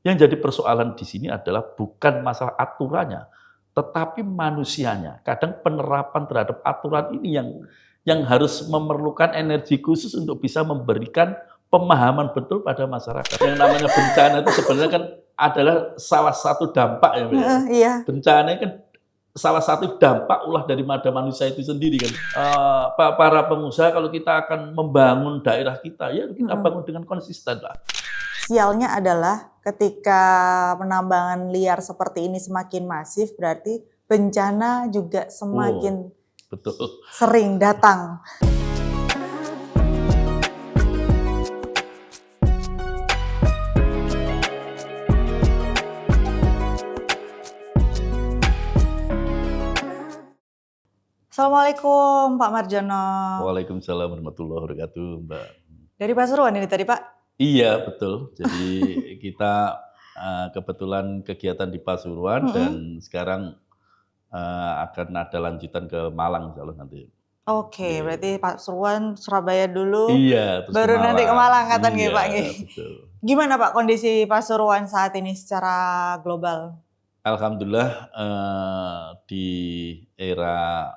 Yang jadi persoalan di sini adalah bukan masalah aturannya, tetapi manusianya. Kadang penerapan terhadap aturan ini yang harus memerlukan energi khusus untuk bisa memberikan pemahaman betul pada masyarakat. Yang namanya bencana itu sebenarnya kan adalah salah satu dampak ya, Mbak. Iya. Bencana kan salah satu dampak ulah daripada manusia itu sendiri kan. Para pengusaha kalau kita akan membangun daerah kita, ya kita bangun dengan konsisten lah. Sialnya adalah ketika penambangan liar seperti ini semakin masif, berarti bencana juga semakin betul. sering datang. Assalamualaikum Pak Marjono. Waalaikumsalam warahmatullahi wabarakatuh, Mbak. Dari Pasuruan ini tadi Pak? Iya betul. Jadi kita kebetulan kegiatan di Pasuruan dan sekarang akan ada lanjutan ke Malang insya Allah nanti. Oke, berarti Pasuruan, Surabaya dulu, iya, terus baru nanti ke Malang kata iya, Pak. Betul. Gimana Pak kondisi Pasuruan saat ini secara global? Alhamdulillah di era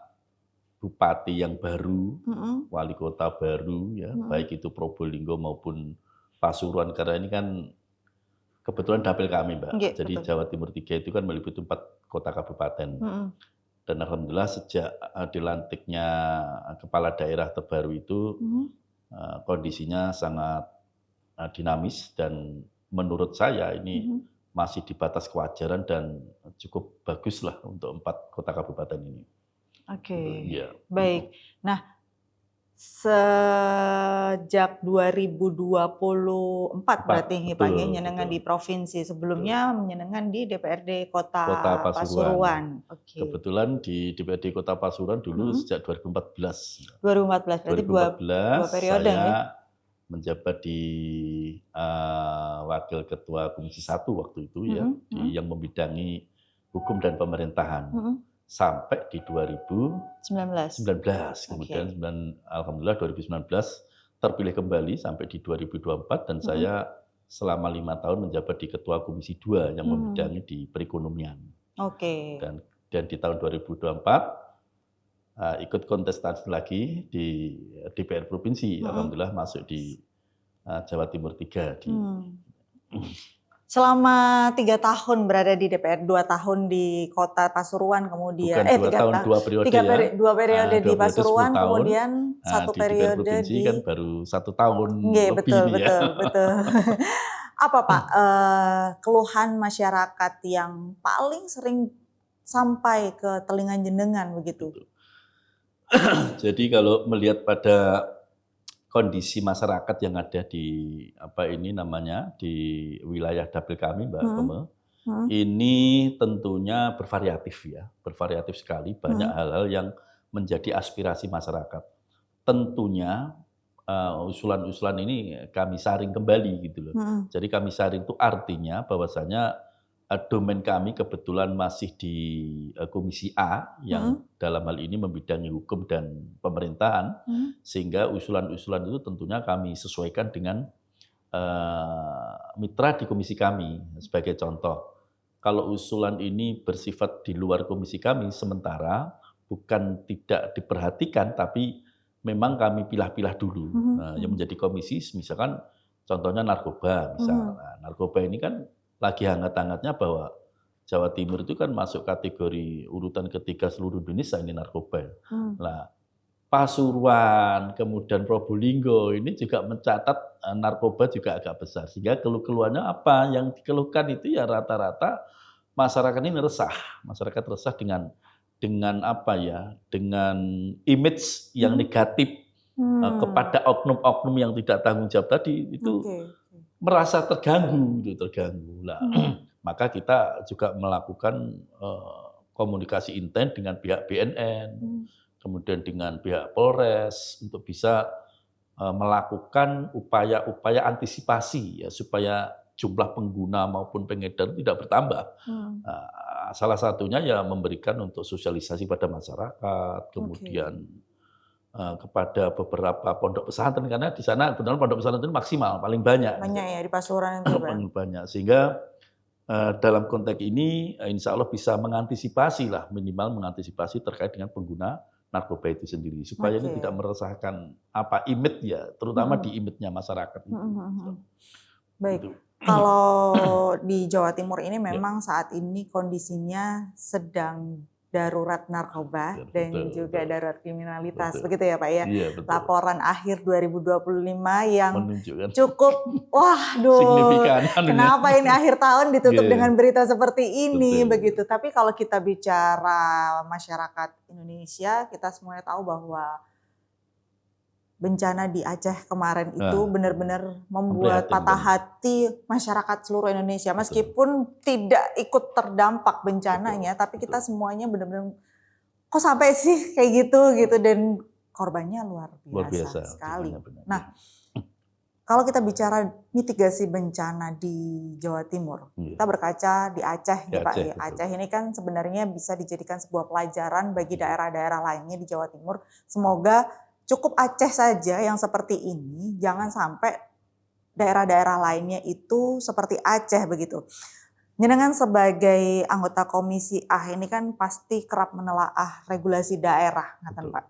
bupati yang baru, wali kota baru ya, baik itu Probolinggo maupun Pasuruan, karena ini kan kebetulan dapil kami, Mbak. Jadi betul. Jawa Timur 3 itu kan meliputi 4 kota kabupaten. Dan alhamdulillah sejak dilantiknya kepala daerah terbaru itu kondisinya sangat dinamis dan menurut saya ini masih di batas kewajaran dan cukup bagus lah untuk 4 kota kabupaten ini. Oke, ya. Baik. Nah, sejak 2024 berarti Pak nyenengan di provinsi, sebelumnya menyenengan di DPRD Kota Pasuruan. Oke. Kebetulan di DPRD Kota Pasuruan dulu sejak 2014. 2014 berarti 2 periode saya menjabat di Wakil Ketua Komisi 1 waktu itu ya, yang membidangi hukum dan pemerintahan. Sampai di 2019. Kemudian alhamdulillah 2019 terpilih kembali sampai di 2024 dan saya selama 5 tahun menjabat di Ketua Komisi 2 yang membidangi di perekonomian. Oke. Dan di tahun 2024 ikut kontestasi lagi di DPR provinsi. Alhamdulillah masuk di Jawa Timur 3 di Selama 3 tahun berada di DPR, 2 tahun di Kota Pasuruan, kemudian 2 tahun 2 periode ya. 2 periode di Pasuruan, kemudian 1 di periode di kan baru 1 tahun lebih betul. Apa Pak keluhan masyarakat yang paling sering sampai ke telinga jenengan begitu? Jadi kalau melihat pada kondisi masyarakat yang ada di di wilayah dapil kami, Mbak Kome, ini tentunya bervariatif ya, bervariatif sekali, banyak hal-hal yang menjadi aspirasi masyarakat. Tentunya usulan-usulan ini kami saring kembali gitu loh. Jadi kami saring itu artinya bahwasanya domain kami kebetulan masih di Komisi A yang dalam hal ini membidangi hukum dan pemerintahan, sehingga usulan-usulan itu tentunya kami sesuaikan dengan mitra di komisi kami. Sebagai contoh, kalau usulan ini bersifat di luar komisi kami, sementara bukan tidak diperhatikan, tapi memang kami pilah-pilah dulu. Yang menjadi komisi, misalkan contohnya narkoba, misalnya. Narkoba ini kan lagi hangat-hangatnya bahwa Jawa Timur itu kan masuk kategori urutan ketiga seluruh Indonesia ini narkoba. Nah, Pasuruan, kemudian Probolinggo ini juga mencatat narkoba juga agak besar. Sehingga keluh-keluhannya apa? Yang dikeluhkan itu ya rata-rata masyarakat ini resah. Masyarakat resah dengan apa ya? Dengan image yang negatif kepada oknum-oknum yang tidak tanggung jawab tadi itu. Merasa terganggu. Lah, maka kita juga melakukan komunikasi intens dengan pihak BNN, kemudian dengan pihak Polres untuk bisa melakukan upaya-upaya antisipasi ya supaya jumlah pengguna maupun pengedar tidak bertambah. Salah satunya ya memberikan untuk sosialisasi pada masyarakat, kemudian kepada beberapa pondok pesantren, karena di sana benar pondok pesantren itu maksimal paling banyak. Banyak ya di Pasuruan itu, paling banyak, sehingga dalam konteks ini insya Allah bisa mengantisipasi lah, minimal mengantisipasi terkait dengan pengguna narkoba itu sendiri supaya ini tidak meresahkan image ya, terutama di image-nya masyarakat itu. Baik. Gitu. Kalau di Jawa Timur ini memang saat ini kondisinya sedang darurat narkoba dan juga darurat kriminalitas, begitu ya Pak ya? Iya, betul. Laporan akhir 2025 yang menunjukkan cukup, signifikan. Kenapa ini akhir tahun ditutup dengan berita seperti ini, begitu. Tapi kalau kita bicara masyarakat Indonesia, kita semuanya tahu bahwa bencana di Aceh kemarin itu benar-benar membuat patah hati masyarakat seluruh Indonesia. Meskipun tidak ikut terdampak bencananya, tapi kita semuanya benar-benar kok sampai sih kayak gitu dan korbannya luar biasa sekali. Nah, kalau kita bicara mitigasi bencana di Jawa Timur, kita berkaca di Aceh, Pak. Aceh ini kan sebenarnya bisa dijadikan sebuah pelajaran bagi daerah-daerah lainnya di Jawa Timur. Semoga cukup Aceh saja yang seperti ini, jangan sampai daerah-daerah lainnya itu seperti Aceh begitu. Jenengan sebagai anggota Komisi A ini kan pasti kerap menelaah regulasi daerah, ngaten Pak.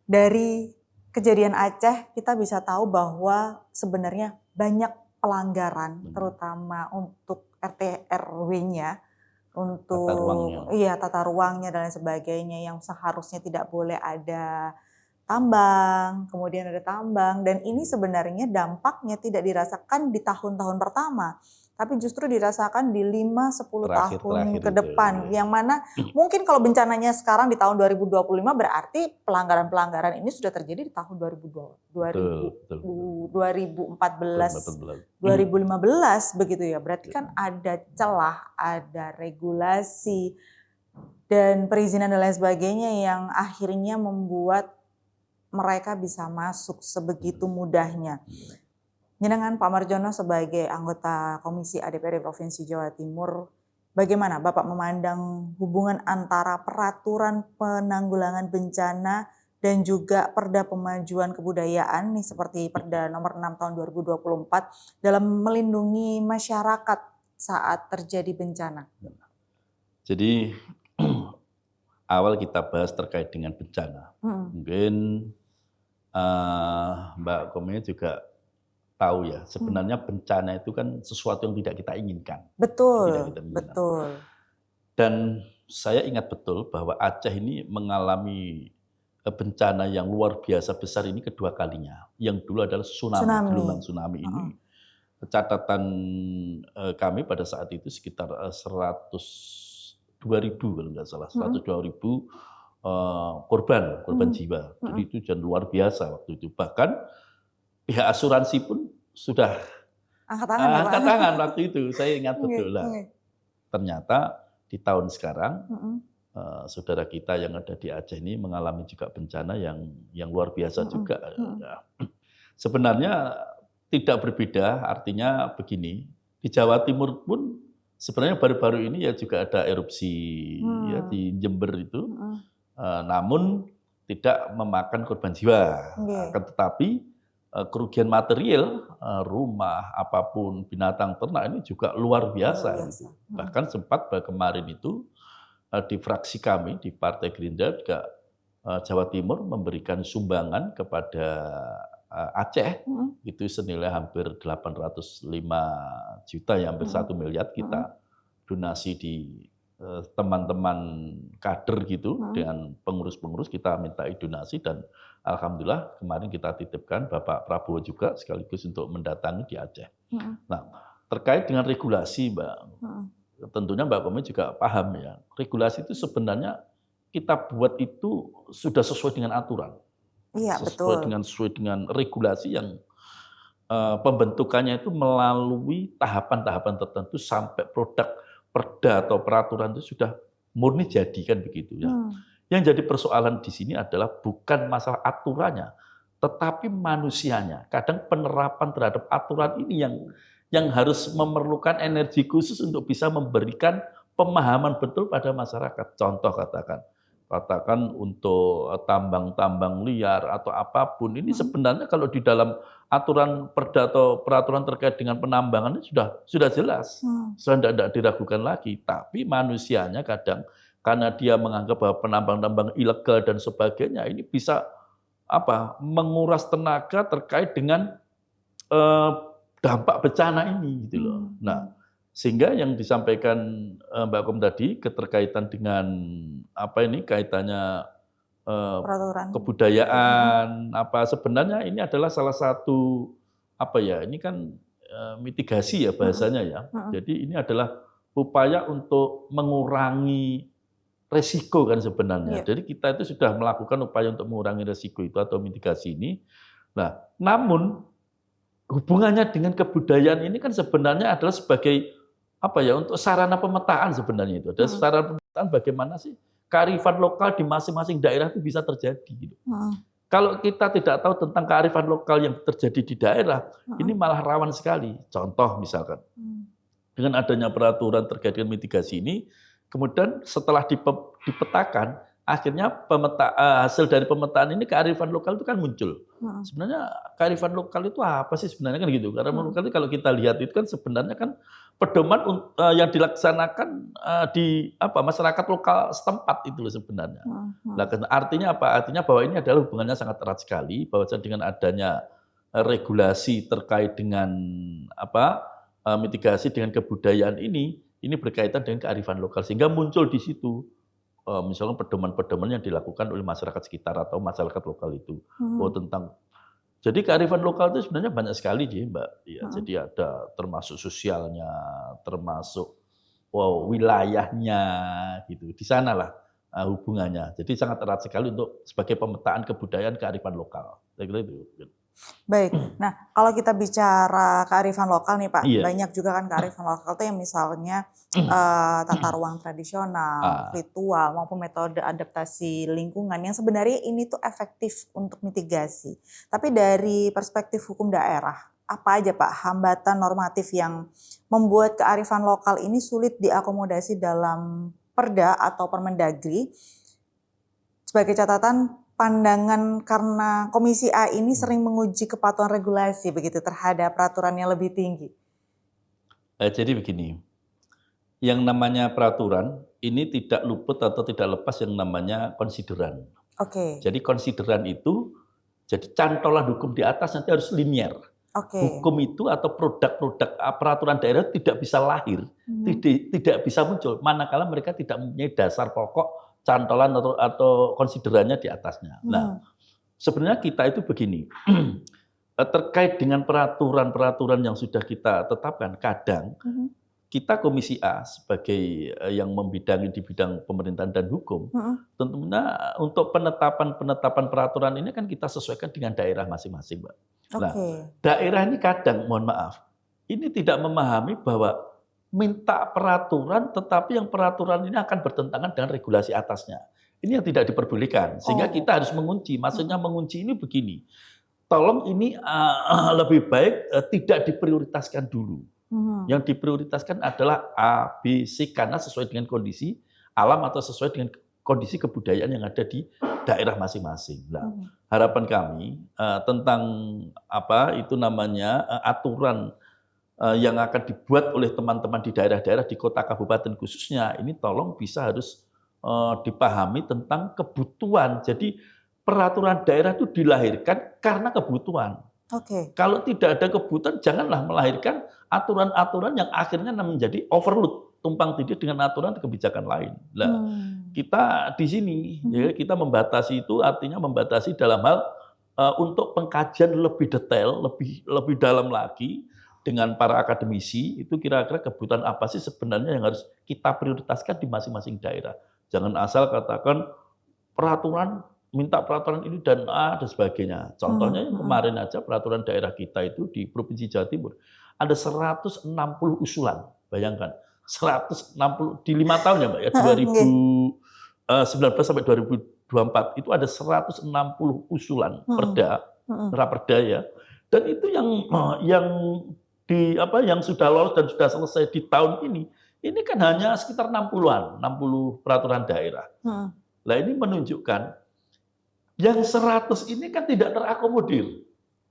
Dari kejadian Aceh kita bisa tahu bahwa sebenarnya banyak pelanggaran, terutama untuk RT RW-nya. Untuk tata ruangnya dan lain sebagainya yang seharusnya tidak boleh ada tambang, kemudian ada tambang, dan ini sebenarnya dampaknya tidak dirasakan di tahun-tahun pertama, tapi justru dirasakan di 5-10 tahun ke depan, yang mana mungkin kalau bencananya sekarang di tahun 2025 berarti pelanggaran-pelanggaran ini sudah terjadi di tahun 2014, 2015 begitu ya. Berarti kan ada celah, ada regulasi dan perizinan dan lain sebagainya yang akhirnya membuat mereka bisa masuk sebegitu mudahnya. Jenengan Pak Marjono sebagai anggota Komisi A DPRD Provinsi Jawa Timur, bagaimana Bapak memandang hubungan antara peraturan penanggulangan bencana dan juga Perda Pemajuan Kebudayaan nih seperti Perda nomor 6 tahun 2024 dalam melindungi masyarakat saat terjadi bencana? Jadi awal kita bahas terkait dengan bencana. Mungkin Mbak Komeng juga tahu ya, sebenarnya bencana itu kan sesuatu yang tidak kita inginkan. Betul, betul. Dan saya ingat betul bahwa Aceh ini mengalami bencana yang luar biasa besar ini kedua kalinya. Yang dulu adalah gelombang tsunami ini. Catatan kami pada saat itu sekitar 102.000 kalau nggak salah, 102.000 korban jiwa. Jadi itu dan luar biasa waktu itu. Bahkan pihak asuransi pun sudah angkat tangan waktu itu. Saya ingat betul lah. Ternyata di tahun sekarang saudara kita yang ada di Aceh ini mengalami juga bencana yang luar biasa juga. Sebenarnya tidak berbeda, artinya begini. Di Jawa Timur pun sebenarnya baru-baru ini ya juga ada erupsi ya di Jember itu. Namun tidak memakan korban jiwa. Akan tetapi kerugian material, rumah, apapun, binatang ternak ini juga luar biasa. Gitu. Bahkan sempat kemarin itu di fraksi kami, di Partai Gerindra juga Jawa Timur memberikan sumbangan kepada Aceh, itu senilai hampir 805 juta, ya hampir 1 miliar kita donasi di teman-teman kader gitu, dengan pengurus-pengurus kita minta donasi dan alhamdulillah kemarin kita titipkan Bapak Prabowo juga sekaligus untuk mendatangi di Aceh. Nah, terkait dengan regulasi Mbak, tentunya Mbak Komeng juga paham ya, regulasi itu sebenarnya kita buat itu sudah sesuai dengan aturan. Iya, sesuai dengan regulasi yang pembentukannya itu melalui tahapan-tahapan tertentu sampai produk perda atau peraturan itu sudah murni jadi kan begitu ya. Yang jadi persoalan di sini adalah bukan masalah aturannya, tetapi manusianya. Kadang penerapan terhadap aturan ini yang harus memerlukan energi khusus untuk bisa memberikan pemahaman betul pada masyarakat. Contoh katakan, katakan untuk tambang-tambang liar atau apapun, ini sebenarnya kalau di dalam aturan perda atau peraturan terkait dengan penambangan ini sudah jelas, sudah tidak diragukan lagi. Tapi manusianya kadang karena dia menganggap bahwa penambang-tambang ilegal dan sebagainya ini bisa menguras tenaga terkait dengan dampak bencana ini gitu loh. Nah, sehingga yang disampaikan Mbak Kom tadi keterkaitan dengan kaitannya Peraturan. kebudayaan sebenarnya ini adalah salah satu ini kan mitigasi ya bahasanya ya. Jadi ini adalah upaya untuk mengurangi resiko kan sebenarnya. Jadi kita itu sudah melakukan upaya untuk mengurangi resiko itu atau mitigasi ini. Nah, namun hubungannya dengan kebudayaan ini kan sebenarnya adalah sebagai untuk sarana pemetaan sebenarnya itu. Ada sarana pemetaan bagaimana sih kearifan lokal di masing-masing daerah itu bisa terjadi gitu. Kalau kita tidak tahu tentang kearifan lokal yang terjadi di daerah, ini malah rawan sekali. Contoh misalkan, dengan adanya peraturan terkait dengan mitigasi ini, kemudian setelah dipetakan, akhirnya hasil dari pemetaan ini kearifan lokal itu kan muncul. Sebenarnya kearifan lokal itu apa sih sebenarnya kan gitu. Karena lokal itu kalau kita lihat itu kan sebenarnya kan pedoman yang dilaksanakan di masyarakat lokal setempat itu loh sebenarnya. Nah, artinya apa? Artinya bahwa ini adalah hubungannya sangat erat sekali, bahwa dengan adanya regulasi terkait dengan mitigasi dengan kebudayaan ini berkaitan dengan kearifan lokal sehingga muncul di situ misalnya pedoman-pedoman yang dilakukan oleh masyarakat sekitar atau masyarakat lokal itu. Jadi kearifan lokal itu sebenarnya banyak sekali Mbak. Ya, jadi ada termasuk sosialnya, termasuk wilayahnya gitu. Di sanalah hubungannya. Jadi sangat erat sekali untuk sebagai pemetaan kebudayaan kearifan lokal. Saya kira itu. Baik. Nah, kalau kita bicara kearifan lokal nih Pak, banyak juga kan kearifan lokal itu yang misalnya tata ruang tradisional, ritual maupun metode adaptasi lingkungan yang sebenarnya ini tuh efektif untuk mitigasi. Tapi dari perspektif hukum daerah, apa aja Pak hambatan normatif yang membuat kearifan lokal ini sulit diakomodasi dalam Perda atau Permendagri? Sebagai catatan, pandangan karena Komisi A ini sering menguji kepatuhan regulasi begitu terhadap peraturan yang lebih tinggi. Jadi begini, yang namanya peraturan ini tidak luput atau tidak lepas yang namanya konsideran. Jadi konsideran itu, jadi cantolan hukum di atas nanti harus linear. Hukum itu atau produk-produk peraturan daerah tidak bisa lahir, tidak bisa muncul, manakala mereka tidak mempunyai dasar pokok cantolan atau konsiderannya di atasnya. Nah, sebenarnya kita itu begini, terkait dengan peraturan-peraturan yang sudah kita tetapkan, kadang kita Komisi A sebagai yang membidangi di bidang pemerintahan dan hukum, tentunya untuk penetapan peraturan ini kan kita sesuaikan dengan daerah masing-masing, Mbak. Nah, daerah ini kadang, mohon maaf, ini tidak memahami bahwa minta peraturan, tetapi yang peraturan ini akan bertentangan dengan regulasi atasnya. Ini yang tidak diperbolehkan, sehingga kita harus mengunci. Maksudnya mengunci ini begini, tolong ini lebih baik tidak diprioritaskan dulu. Yang diprioritaskan adalah A, B, C, karena sesuai dengan kondisi alam atau sesuai dengan kondisi kebudayaan yang ada di daerah masing-masing. Nah, harapan kami tentang aturan yang akan dibuat oleh teman-teman di daerah-daerah, di kota kabupaten khususnya, ini tolong bisa harus dipahami tentang kebutuhan. Jadi peraturan daerah itu dilahirkan karena kebutuhan. Kalau tidak ada kebutuhan, janganlah melahirkan aturan-aturan yang akhirnya menjadi overload, tumpang tindih dengan aturan kebijakan lain. Nah, kita di sini, ya, kita membatasi itu artinya membatasi dalam hal untuk pengkajian lebih detail, lebih dalam lagi, dengan para akademisi, itu kira-kira kebutuhan apa sih sebenarnya yang harus kita prioritaskan di masing-masing daerah. Jangan asal katakan minta peraturan ini dan A dan sebagainya. Contohnya yang kemarin aja peraturan daerah kita itu di Provinsi Jawa Timur, ada 160 usulan, bayangkan. 160 di 5 tahun ya Mbak ya, 2019 sampai 2024, itu ada 160 usulan perda ya. Dan itu yang sudah lolos dan sudah selesai di tahun ini kan hanya sekitar 60 peraturan daerah. Nah ini menunjukkan yang 100 ini kan tidak terakomodir.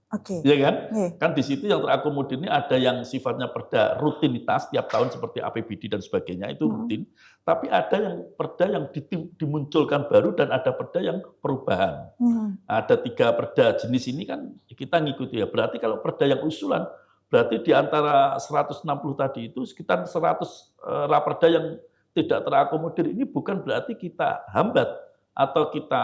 Oke. Ya kan? Iya. Kan di situ yang terakomodir ini ada yang sifatnya perda rutinitas tiap tahun seperti APBD dan sebagainya itu rutin, tapi ada yang perda yang dimunculkan baru dan ada perda yang perubahan. Ada 3 perda jenis ini kan kita ngikuti ya. Berarti kalau perda yang usulan berarti di antara 160 tadi itu sekitar 100 raperda yang tidak terakomodir ini bukan berarti kita hambat atau kita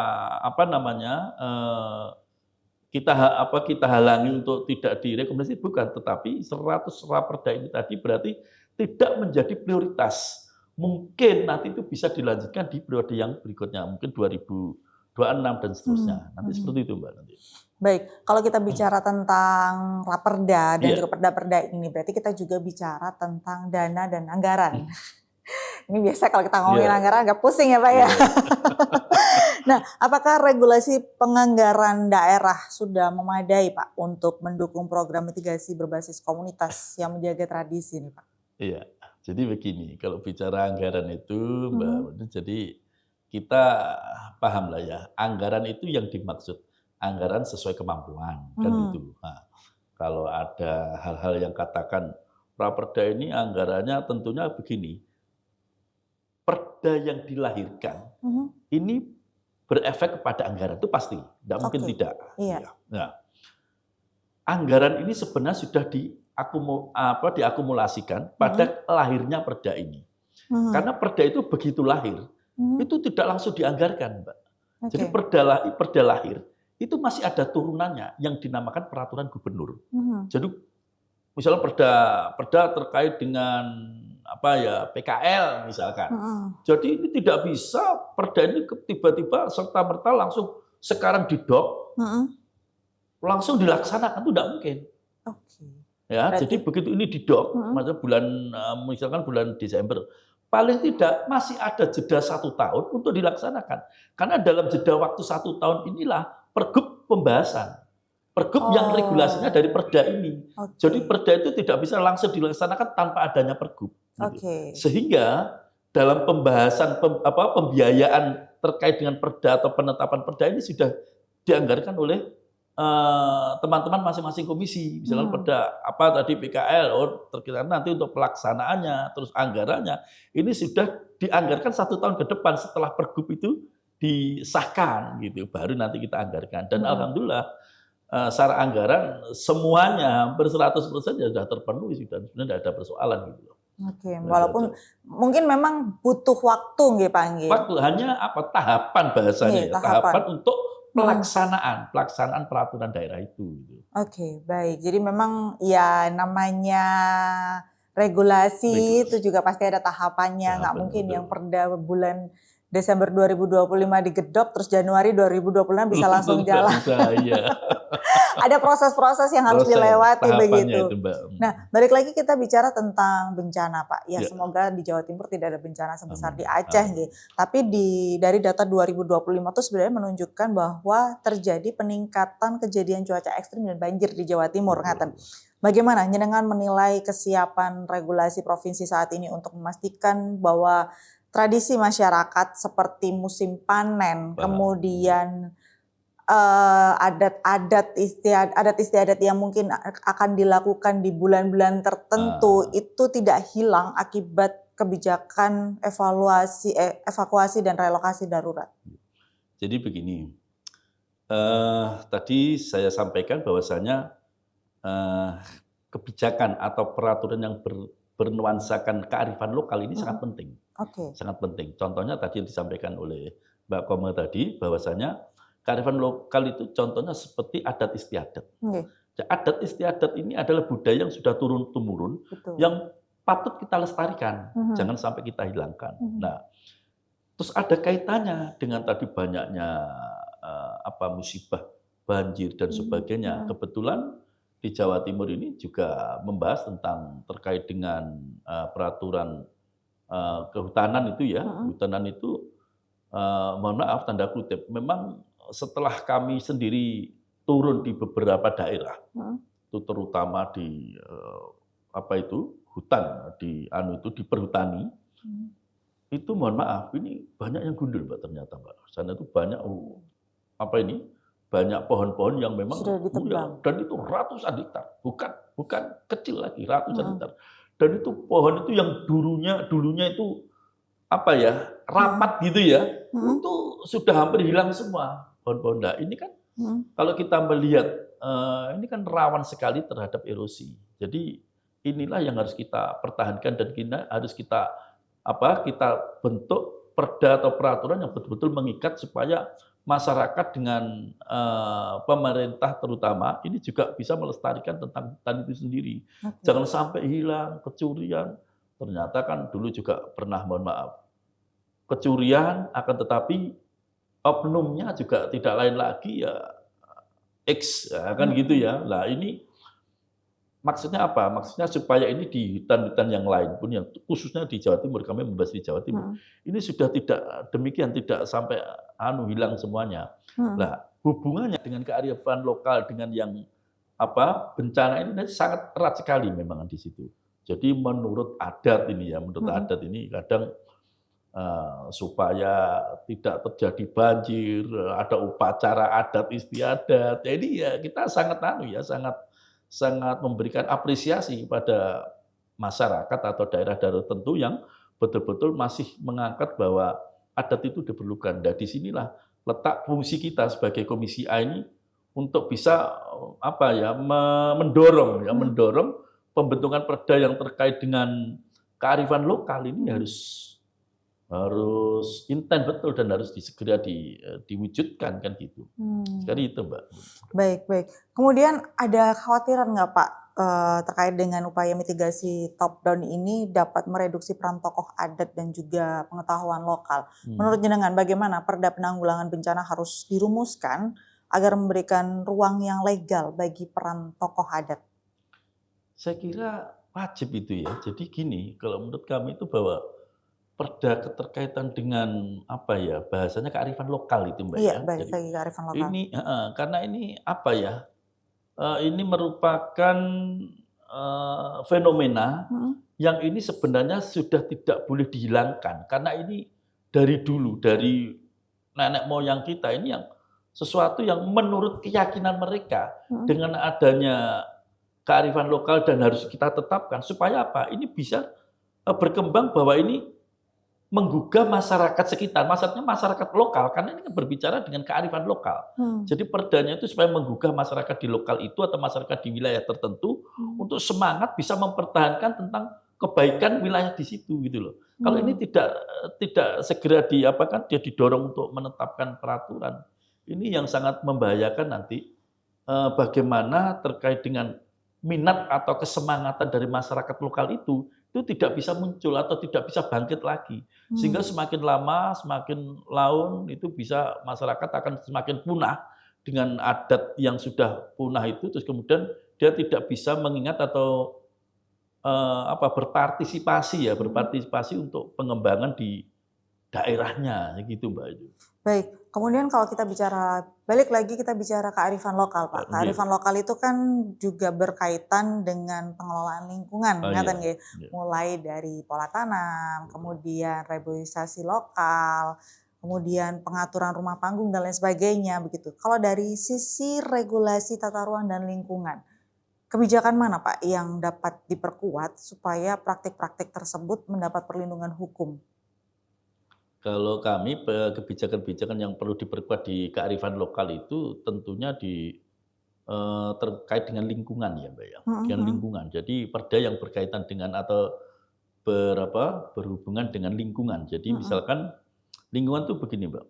kita halangi untuk tidak direkomendasi, bukan, tetapi 100 raperda ini tadi berarti tidak menjadi prioritas. Mungkin nanti itu bisa dilanjutkan di periode yang berikutnya, mungkin 2026 dan seterusnya. Nanti seperti itu, Mbak. Nanti. Baik, kalau kita bicara tentang raperda dan Iya. juga perda-perda ini, berarti kita juga bicara tentang dana dan anggaran. Ini biasa kalau kita ngomongin anggaran agak pusing ya Pak ya. Nah, apakah regulasi penganggaran daerah sudah memadai Pak untuk mendukung program mitigasi berbasis komunitas yang menjaga tradisi nih Pak? Iya, jadi begini, kalau bicara anggaran itu Mbak, jadi kita paham lah ya, anggaran itu yang dimaksud, anggaran sesuai kemampuan, kan gitu. Nah, kalau ada hal-hal yang katakan praperda ini anggarannya tentunya begini, perda yang dilahirkan ini berefek kepada anggaran itu pasti, tidak mungkin tidak. Iya. Nah, anggaran ini sebenarnya sudah diakumulasikan pada lahirnya perda ini. Karena perda itu begitu lahir, itu tidak langsung dianggarkan, Mbak. Jadi perda lahir itu masih ada turunannya yang dinamakan peraturan gubernur. Jadi misalnya perda terkait dengan PKL misalkan. Jadi ini tidak bisa perda ini tiba-tiba serta-merta langsung sekarang didok, langsung dilaksanakan, itu tidak mungkin. Ya, jadi begitu ini didok, misalkan bulan Desember, paling tidak masih ada jeda 1 tahun untuk dilaksanakan. Karena dalam jeda waktu 1 tahun inilah pergub pembahasan. Pergub yang regulasinya dari perda ini. Jadi perda itu tidak bisa langsung dilaksanakan tanpa adanya pergub. Gitu. Sehingga dalam pembahasan pembiayaan terkait dengan perda atau penetapan perda ini sudah dianggarkan oleh teman-teman masing-masing komisi. Misalnya perda tadi PKL, terkira nanti untuk pelaksanaannya, terus anggarannya, ini sudah dianggarkan 1 tahun ke depan setelah pergub itu disahkan, gitu. Baru nanti kita anggarkan. Dan alhamdulillah secara anggaran semuanya hampir 100% ya sudah terpenuhi, dan sebenarnya tidak ada persoalan gitu. Oke, walaupun mungkin memang butuh waktu nggih Pak nggih. Waktu hanya tahapan bahasanya ya, tahapan untuk pelaksanaan peraturan daerah itu. Gitu. Baik. Jadi memang ya namanya regulasi itu juga pasti ada tahapannya, nggak mungkin yang perda bulan Desember 2025 digedok terus Januari 2026 bisa langsung jalan. Iya. Ada proses-proses yang harus dilewati begitu. Itu, nah, balik lagi kita bicara tentang bencana Pak. Ya, semoga di Jawa Timur tidak ada bencana sebesar di Aceh gitu. Tapi dari data 2025 itu sebenarnya menunjukkan bahwa terjadi peningkatan kejadian cuaca ekstrim dan banjir di Jawa Timur. Ngaten. Bagaimana jenengan menilai kesiapan regulasi provinsi saat ini untuk memastikan bahwa tradisi masyarakat seperti musim panen, kemudian adat istiadat yang mungkin akan dilakukan di bulan-bulan tertentu itu tidak hilang akibat kebijakan evakuasi dan relokasi darurat. Jadi begini, tadi saya sampaikan bahwasanya kebijakan atau peraturan yang bernuansakan kearifan lokal ini sangat penting. Sangat penting. Contohnya tadi yang disampaikan oleh Mbak Koma tadi, bahwasanya kearifan lokal itu contohnya seperti adat istiadat. Adat istiadat ini adalah budaya yang sudah turun-temurun, yang patut kita lestarikan, jangan sampai kita hilangkan. Nah, terus ada kaitannya dengan tadi banyaknya musibah, banjir dan sebagainya. Kebetulan di Jawa Timur ini juga membahas tentang terkait dengan peraturan kehutanan itu ya, kehutanan itu mohon maaf tanda kutip, memang setelah kami sendiri turun di beberapa daerah, itu terutama di hutan, di perhutani, itu mohon maaf, ini banyak yang gundul Mbak ternyata Mbak. Sana itu banyak banyak pohon-pohon yang memang Sudah ditebang. dan itu ratusan hektar, bukan kecil lagi, ratusan Hmm. hektar. Dan itu pohon itu yang dulunya itu rapat gitu ya, itu sudah hampir hilang semua pohon-pohon. Nah, ini kan kalau kita melihat ini kan rawan sekali terhadap erosi. Jadi inilah yang harus kita pertahankan dan harus kita bentuk perda atau peraturan yang betul-betul mengikat supaya masyarakat dengan pemerintah terutama ini juga bisa melestarikan tentang hutan itu sendiri. Jangan sampai hilang, kecurian. Ternyata kan dulu juga pernah, mohon maaf, kecurian, akan tetapi oknumnya juga tidak lain lagi ya X, ya, kan gitu ya. Nah ini maksudnya apa? Maksudnya supaya ini di hutan-hutan yang lain pun, yang khususnya di Jawa Timur, kami membahas di Jawa Timur, ini sudah tidak demikian, tidak sampai hilang semuanya. Nah, hubungannya dengan kearifan lokal, dengan yang bencana ini sangat erat sekali memang di situ. Jadi menurut adat ini ya, adat ini kadang supaya tidak terjadi banjir, ada upacara adat istiadat. Jadi ya kita sangat sangat memberikan apresiasi pada masyarakat atau daerah-daerah tertentu yang betul-betul masih mengangkat bahwa adat itu diperlukan. Dan disinilah letak fungsi kita sebagai Komisi A ini untuk bisa mendorong pembentukan perda yang terkait dengan kearifan lokal ini harus intens betul dan harus segera diwujudkan kan gitu. Sekali itu Mbak. Baik. Kemudian ada khawatiran nggak Pak terkait dengan upaya mitigasi top down ini dapat mereduksi peran tokoh adat dan juga pengetahuan lokal. Menurut jenengan bagaimana perda penanggulangan bencana harus dirumuskan agar memberikan ruang yang legal bagi peran tokoh adat? Saya kira wajib itu ya. Jadi gini, kalau menurut kami itu bahwa perda keterkaitan dengan bahasanya kearifan lokal itu Mbak Iya, ya. balik lagi ke kearifan lokal. Ini karena ini ini merupakan fenomena yang ini sebenarnya sudah tidak boleh dihilangkan karena ini dari dulu, dari nenek moyang kita ini yang sesuatu yang menurut keyakinan mereka dengan adanya kearifan lokal dan harus kita tetapkan supaya ini bisa berkembang bahwa ini menggugah masyarakat sekitar, maksudnya masyarakat lokal, karena ini kan berbicara dengan kearifan lokal. Jadi perdanya itu supaya menggugah masyarakat di lokal itu atau masyarakat di wilayah tertentu untuk semangat bisa mempertahankan tentang kebaikan wilayah di situ gitu loh. Kalau ini tidak segera dia didorong untuk menetapkan peraturan, ini yang sangat membahayakan nanti bagaimana terkait dengan minat atau kesemangatan dari masyarakat lokal itu tidak bisa muncul atau tidak bisa bangkit lagi. Sehingga semakin lama, semakin laun itu bisa masyarakat akan semakin punah dengan adat yang sudah punah itu, terus kemudian dia tidak bisa mengingat atau berpartisipasi untuk pengembangan di daerahnya gitu Mbak. Baik, kemudian kalau kita balik lagi kita bicara kearifan lokal Pak. Kearifan lokal itu kan juga berkaitan dengan pengelolaan lingkungan, mulai dari pola tanam, kemudian reboisasi lokal, kemudian pengaturan rumah panggung dan lain sebagainya begitu. Kalau dari sisi regulasi tata ruang dan lingkungan, kebijakan mana Pak yang dapat diperkuat supaya praktik-praktik tersebut mendapat perlindungan hukum? Kalau kami kebijakan-kebijakan yang perlu diperkuat di kearifan lokal itu tentunya terkait dengan lingkungan ya Mbak ya, dengan lingkungan. Jadi perda yang berkaitan dengan atau berhubungan dengan lingkungan. Jadi misalkan lingkungan itu begini Mbak,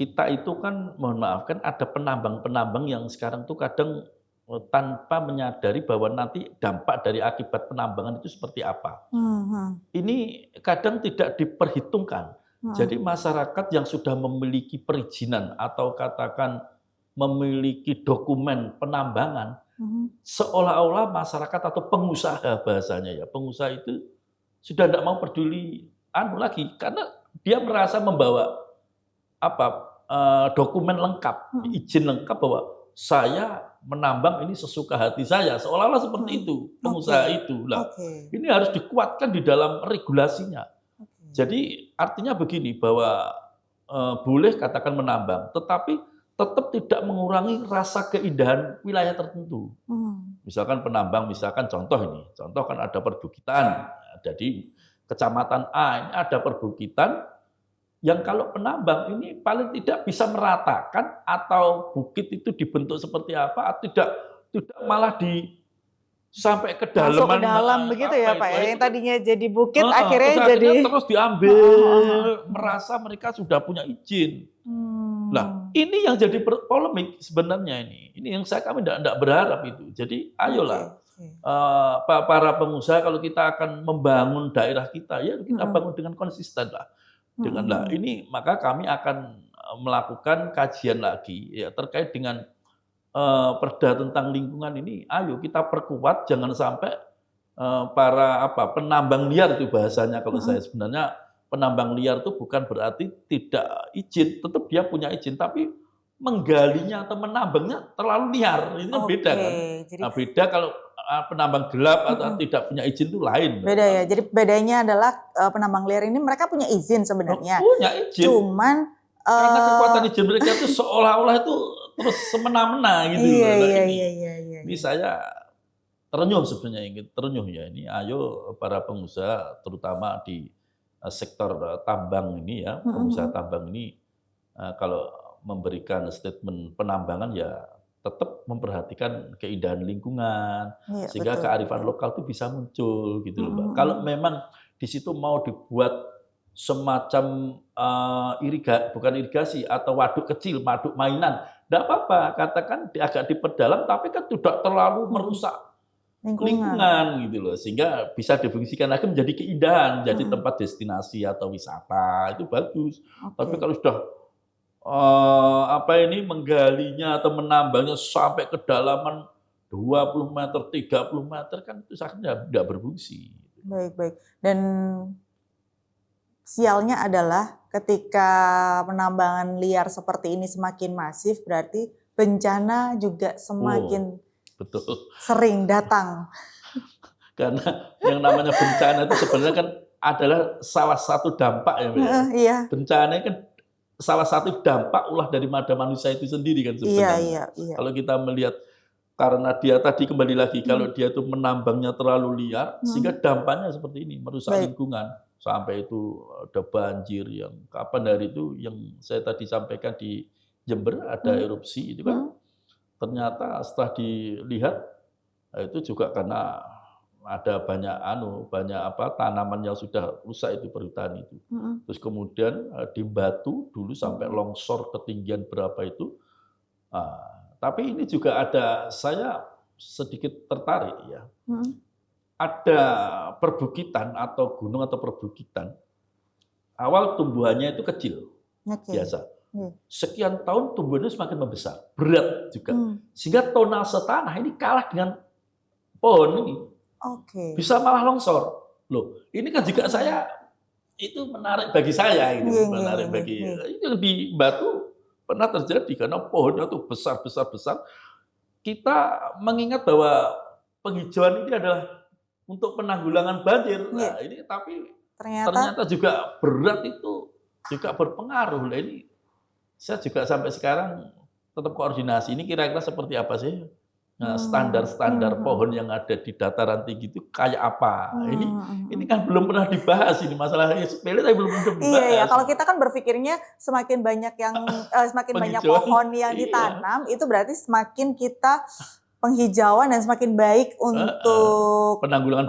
kita itu kan mohon maaf kan ada penambang-penambang yang sekarang tuh kadang tanpa menyadari bahwa nanti dampak dari akibat penambangan itu seperti apa. Ini kadang tidak diperhitungkan. Jadi masyarakat yang sudah memiliki perizinan atau katakan memiliki dokumen penambangan, seolah-olah masyarakat atau pengusaha bahasanya ya, pengusaha itu sudah tidak mau peduli lagi karena dia merasa membawa dokumen lengkap, izin lengkap bahwa saya menambang ini sesuka hati saya, seolah-olah seperti itu pengusaha itu. Lah, ini harus dikuatkan di dalam regulasinya. Jadi artinya begini bahwa boleh katakan menambang, tetapi tetap tidak mengurangi rasa keindahan wilayah tertentu. Misalkan penambang, misalkan contoh kan ada perbukitan. Jadi kecamatan A ini ada perbukitan yang kalau penambang ini paling tidak bisa meratakan atau bukit itu dibentuk seperti apa, tidak malah sampai ke Masuk ke dalaman dalam begitu ya Pak ya, yang tadinya jadi bukit terus akhirnya jadi terus diambil, merasa mereka sudah punya izin. Nah, ini yang jadi polemik sebenarnya ini. Ini yang kami tidak berharap itu. Jadi ayolah para pengusaha kalau kita akan membangun daerah kita, ya kita bangun dengan konsisten lah. Ini maka kami akan melakukan kajian lagi ya terkait dengan perda tentang lingkungan ini. Ayo kita perkuat, jangan sampai para penambang liar itu bahasanya kalau saya sebenarnya penambang liar itu bukan berarti tidak izin, tetap dia punya izin, tapi menggalinya atau menambangnya terlalu liar, ini beda kan. Nah, beda kalau penambang gelap atau tidak punya izin itu lain. Beda ya, jadi bedanya adalah penambang liar ini mereka punya izin sebenarnya. Punya izin. Cuman karena kekuatan izin mereka itu seolah-olah itu terus semena-mena gitu. Iya. Ini saya terenyuh sebenarnya, terenyuh ya ini. Ayo para pengusaha terutama di sektor tambang ini ya, pengusaha tambang ini kalau memberikan statement penambangan ya tetap memperhatikan keindahan lingkungan sehingga kearifan lokal itu bisa muncul gitu loh, Mbak. Kalau memang di situ mau dibuat semacam bukan irigasi atau waduk kecil, waduk mainan, enggak apa-apa, katakan agak diperdalam tapi kan tidak terlalu merusak lingkungan gitu loh, sehingga bisa difungsikan lagi menjadi keindahan, jadi tempat destinasi atau wisata itu bagus. Tapi kalau sudah menggalinya atau menambangnya sampai kedalaman 20 meter, 30 meter kan itu akhirnya tidak berfungsi. Baik. Dan sialnya adalah ketika penambangan liar seperti ini semakin masif, berarti bencana juga semakin sering datang. Karena yang namanya bencana itu sebenarnya kan adalah salah satu dampak ya, Mbak. Iya. Bencana kan salah satu dampak ulah daripada manusia itu sendiri kan sebenarnya. Iya. Kalau kita melihat karena dia tadi kembali lagi kalau dia itu menambangnya terlalu liar sehingga dampaknya seperti ini, merusak lingkungan. Sampai itu ada banjir yang kapan hari itu yang saya tadi sampaikan di Jember ada erupsi itu kan ternyata setelah dilihat itu juga karena ada banyak tanaman yang sudah rusak itu perhutani itu. Terus kemudian di Batu dulu sampai longsor ketinggian berapa itu. Tapi ini juga ada, saya sedikit tertarik ya. Ada perbukitan atau gunung atau perbukitan, awal tumbuhannya itu kecil, biasa. Sekian tahun tumbuhannya semakin membesar, berat juga. Sehingga tonase tanah ini kalah dengan pohon ini. Bisa malah longsor. Loh, ini kan juga saya, itu menarik bagi saya. Menarik bagi itu di Batu pernah terjadi karena pohonnya itu besar. Kita mengingat bahwa penghijauan ini adalah untuk penanggulangan banjir. Nah, ini tapi ternyata juga berat itu juga berpengaruh. Nah, ini saya juga sampai sekarang tetap koordinasi. Ini kira-kira seperti apa sih? Nah, standar-standar pohon yang ada di dataran tinggi itu kayak apa? Ini kan belum pernah dibahas ini masalahnya sepele tapi belum pernah dibahas. Iya, kalau kita kan berpikirnya semakin banyak banyak pohon yang ditanam itu berarti semakin kita penghijauan dan semakin baik untuk penanggulangan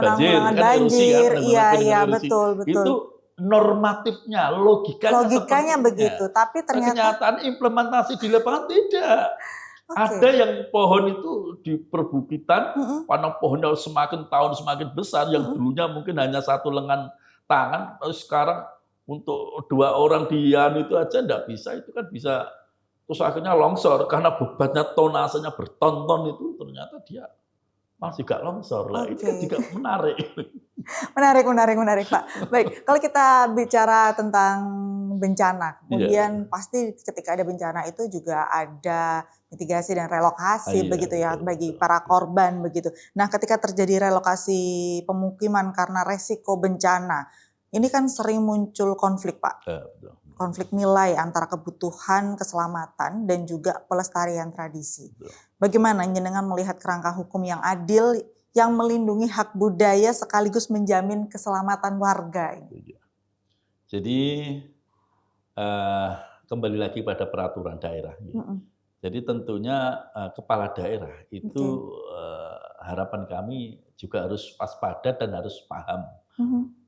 banjir. Iya, betul. Itu normatifnya, logikanya begitu. Tapi ternyata kenyataan implementasi di lapangan tidak. Ada yang pohon itu di perbukitan, karena pohonnya semakin tahun semakin besar, yang dulunya mungkin hanya satu lengan tangan, sekarang untuk 2 orang dian itu aja enggak bisa, itu kan bisa. Terus akhirnya longsor karena bebannya tonasenya berton-ton itu ternyata dia masih gak longsor lah. Ini kan juga menarik. Menarik Pak. Baik, kalau kita bicara tentang bencana, kemudian pasti ketika ada bencana itu juga ada mitigasi dan relokasi begitu ya bagi para korban begitu. Nah, ketika terjadi relokasi pemukiman karena resiko bencana, ini kan sering muncul konflik, Pak. Betul. Konflik nilai antara kebutuhan keselamatan dan juga pelestarian tradisi. Betul. Bagaimana jenengan melihat kerangka hukum yang adil yang melindungi hak budaya sekaligus menjamin keselamatan warga? Jadi kembali lagi pada peraturan daerah. Jadi tentunya kepala daerah itu harapan kami juga harus waspada dan harus paham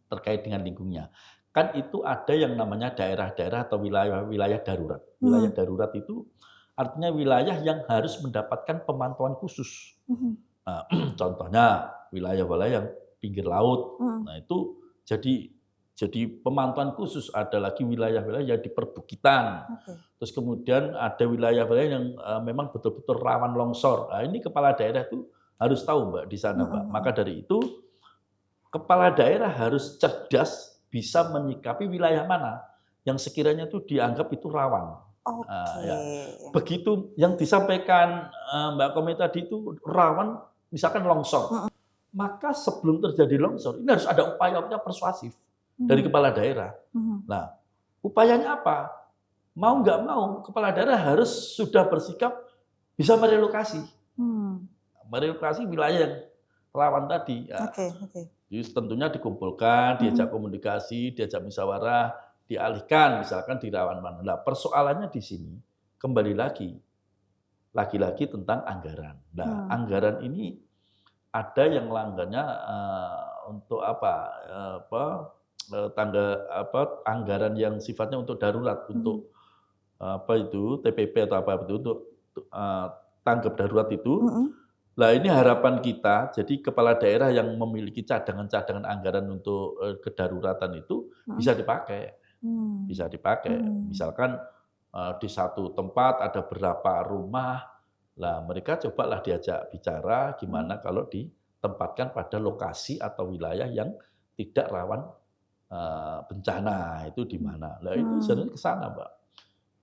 terkait dengan lingkungannya. Kan itu ada yang namanya daerah-daerah atau wilayah-wilayah darurat. Wilayah darurat itu artinya wilayah yang harus mendapatkan pemantauan khusus. Nah, contohnya wilayah-wilayah yang pinggir laut. Nah itu jadi pemantauan khusus. Ada lagi wilayah-wilayah yang di perbukitan. Terus kemudian ada wilayah-wilayah yang memang betul-betul rawan longsor. Nah, ini kepala daerah itu harus tahu, Mbak, di sana, Mbak. Maka dari itu kepala daerah harus cerdas, bisa menyikapi wilayah mana yang sekiranya itu dianggap itu rawan. Ya. Begitu yang disampaikan Mbak Komi tadi itu rawan, misalkan longsor. Maka sebelum terjadi longsor, ini harus ada upaya-upaya persuasif dari kepala daerah. Nah, upayanya apa? Mau nggak mau, kepala daerah harus sudah bersikap bisa merelokasi. Merelokasi wilayah yang rawan tadi. Ya. Jadi tentunya dikumpulkan, diajak komunikasi, diajak musyawarah, dialihkan misalkan di rawan mana. Nah, persoalannya di sini kembali lagi tentang anggaran. Nah, anggaran ini ada yang langgannya untuk anggaran yang sifatnya untuk darurat, untuk TPP atau apa itu untuk tanggap darurat itu. Nah, ini harapan kita, jadi kepala daerah yang memiliki cadangan-cadangan anggaran untuk kedaruratan itu bisa dipakai. Bisa dipakai. Misalkan di satu tempat ada berapa rumah, lah mereka cobalah diajak bicara gimana kalau ditempatkan pada lokasi atau wilayah yang tidak rawan bencana, itu di mana. Nah, itu sebenarnya ke sana, Mbak.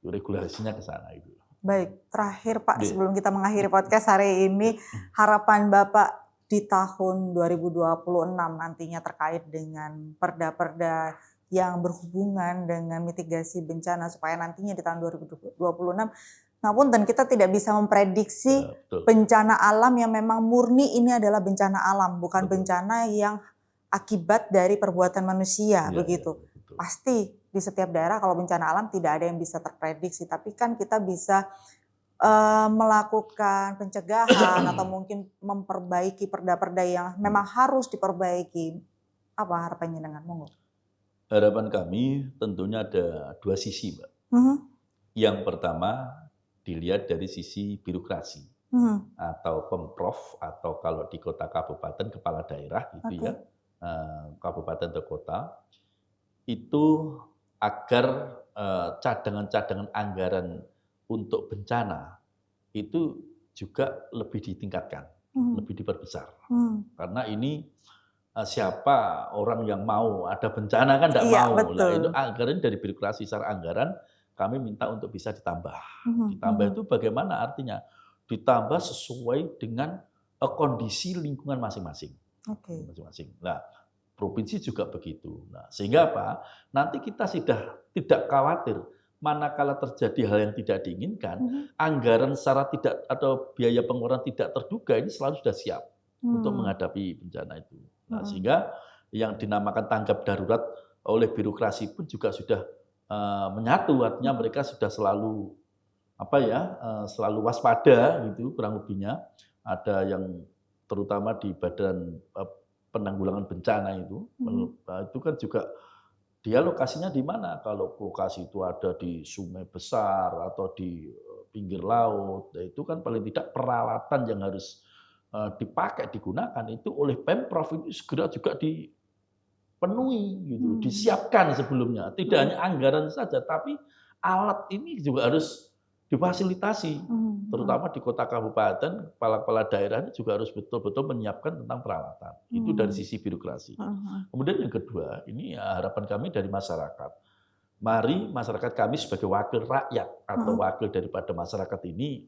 Regulasinya ke sana itu. Baik, terakhir Pak, sebelum kita mengakhiri podcast hari ini, harapan Bapak di tahun 2026 nantinya terkait dengan perda-perda yang berhubungan dengan mitigasi bencana supaya nantinya di tahun 2026, dan kita tidak bisa memprediksi bencana alam yang memang murni ini adalah bencana alam, bukan bencana yang akibat dari perbuatan manusia, begitu. Pasti di setiap daerah kalau bencana alam tidak ada yang bisa terprediksi, tapi kan kita bisa melakukan pencegahan atau mungkin memperbaiki perda-perda yang memang harus diperbaiki. Apa harapannya dengan monggo? Harapan kami tentunya ada dua sisi, Mbak. Yang pertama dilihat dari sisi birokrasi atau pemprov, atau kalau di kota kabupaten kepala daerah gitu ya, kabupaten atau kota, itu agar cadangan-cadangan anggaran untuk bencana itu juga lebih ditingkatkan, lebih diperbesar. Karena ini siapa orang yang mau ada bencana kan tidak mau. Nah, itu anggaran dari birokrasi secara anggaran kami minta untuk bisa ditambah. Ditambah itu bagaimana artinya? Ditambah sesuai dengan kondisi lingkungan masing-masing. Masing-masing. Nah, provinsi juga begitu. Nah, sehingga apa? Nanti kita sudah tidak khawatir manakala terjadi hal yang tidak diinginkan, anggaran secara tidak atau biaya pengeluaran tidak terduga ini selalu sudah siap untuk menghadapi bencana itu. Nah, sehingga yang dinamakan tanggap darurat oleh birokrasi pun juga sudah menyatu, artinya mereka sudah selalu selalu waspada gitu kurang lebihnya. Ada yang terutama di Badan Penanggulangan Bencana itu, itu kan juga dia lokasinya di mana? Kalau lokasi itu ada di sungai besar atau di pinggir laut, itu kan paling tidak peralatan yang harus dipakai, digunakan itu oleh Pemprov itu segera juga dipenuhi, gitu, disiapkan sebelumnya. Tidak hanya anggaran saja, tapi alat ini juga harus difasilitasi, terutama di kota kabupaten, kepala-kepala daerah ini juga harus betul-betul menyiapkan tentang peralatan. Itu dari sisi birokrasi. Kemudian yang kedua, ini harapan kami dari masyarakat. Mari masyarakat kami sebagai wakil rakyat atau wakil daripada masyarakat ini,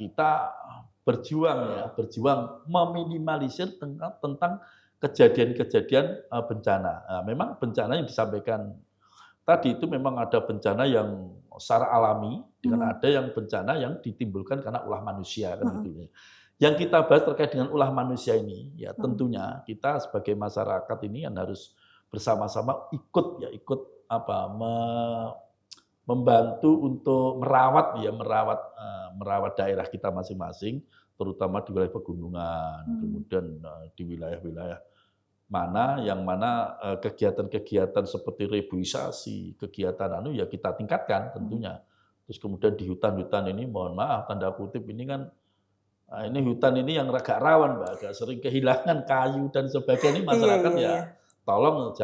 kita berjuang meminimalisir tentang kejadian-kejadian bencana. Nah, memang bencana yang disampaikan tadi itu memang ada bencana yang secara alami, dengan ada yang bencana yang ditimbulkan karena ulah manusia kan gitu. Yang kita bahas terkait dengan ulah manusia ini, ya tentunya kita sebagai masyarakat ini kan harus bersama-sama ikut membantu untuk merawat daerah kita masing-masing, terutama di wilayah pegunungan, kemudian di wilayah-wilayah yang mana kegiatan-kegiatan seperti reboisasi, kegiatan ya kita tingkatkan tentunya. Terus kemudian di hutan-hutan ini, mohon maaf tanda kutip ini kan, ini hutan ini yang agak rawan, Mbak, agak sering kehilangan kayu dan sebagainya. Masyarakat tolong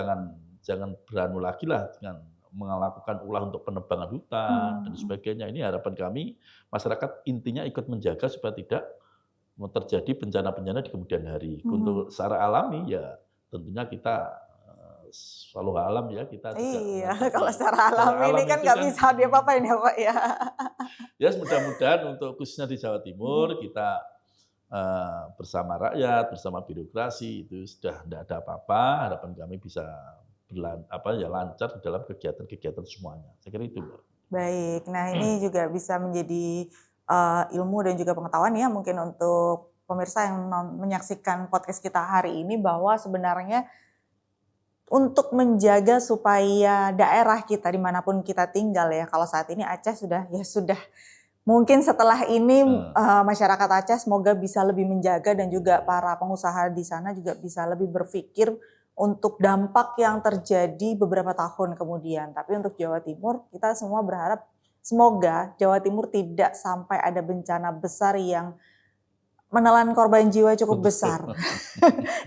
jangan beranu lagi lah dengan melakukan ulah untuk penebangan hutan dan sebagainya. Ini harapan kami masyarakat intinya ikut menjaga supaya tidak terjadi bencana-bencana di kemudian hari. Untuk secara alami ya tentunya kita selalu alam ya kita juga. Iya, kalau secara alami ini kan nggak bisa diapa-apain ya Pak ya. Ya mudah-mudahan untuk khususnya di Jawa Timur kita bersama rakyat, bersama birokrasi itu sudah tidak ada apa-apa. Harapan kami bisa lancar dalam kegiatan-kegiatan semuanya. Saya kira itu. Baik, nah ini juga bisa menjadi ilmu dan juga pengetahuan ya mungkin untuk pemirsa yang menyaksikan podcast kita hari ini, bahwa sebenarnya untuk menjaga supaya daerah kita dimanapun kita tinggal ya, kalau saat ini Aceh sudah mungkin setelah ini masyarakat Aceh semoga bisa lebih menjaga dan juga para pengusaha di sana juga bisa lebih berpikir untuk dampak yang terjadi beberapa tahun kemudian. Tapi untuk Jawa Timur kita semua berharap semoga Jawa Timur tidak sampai ada bencana besar yang menelan korban jiwa cukup besar.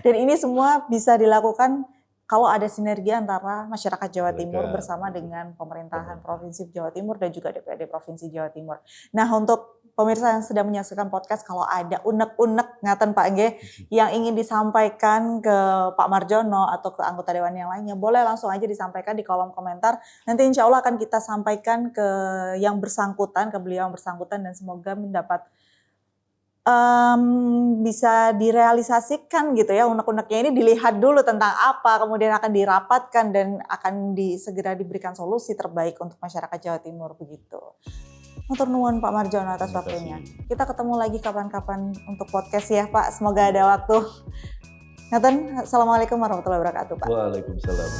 Dan ini semua bisa dilakukan kalau ada sinergi antara masyarakat Jawa Timur bersama dengan pemerintahan Provinsi Jawa Timur dan juga DPRD Provinsi Jawa Timur. Nah, untuk pemirsa yang sedang menyaksikan podcast, kalau ada unek-unek ngaten Pak Nggih yang ingin disampaikan ke Pak Marjono atau ke anggota dewan yang lainnya, boleh langsung aja disampaikan di kolom komentar. Nanti insya Allah akan kita sampaikan ke yang bersangkutan, ke beliau yang bersangkutan, dan semoga mendapat bisa direalisasikan gitu ya, unek-uneknya ini dilihat dulu tentang apa, kemudian akan dirapatkan dan akan segera diberikan solusi terbaik untuk masyarakat Jawa Timur begitu. Matur nuwun Pak Marjono atas waktunya. Kita ketemu lagi kapan-kapan untuk podcast ya Pak, semoga ada waktu. Ngaten, Assalamualaikum warahmatullahi wabarakatuh Pak. Waalaikumsalam.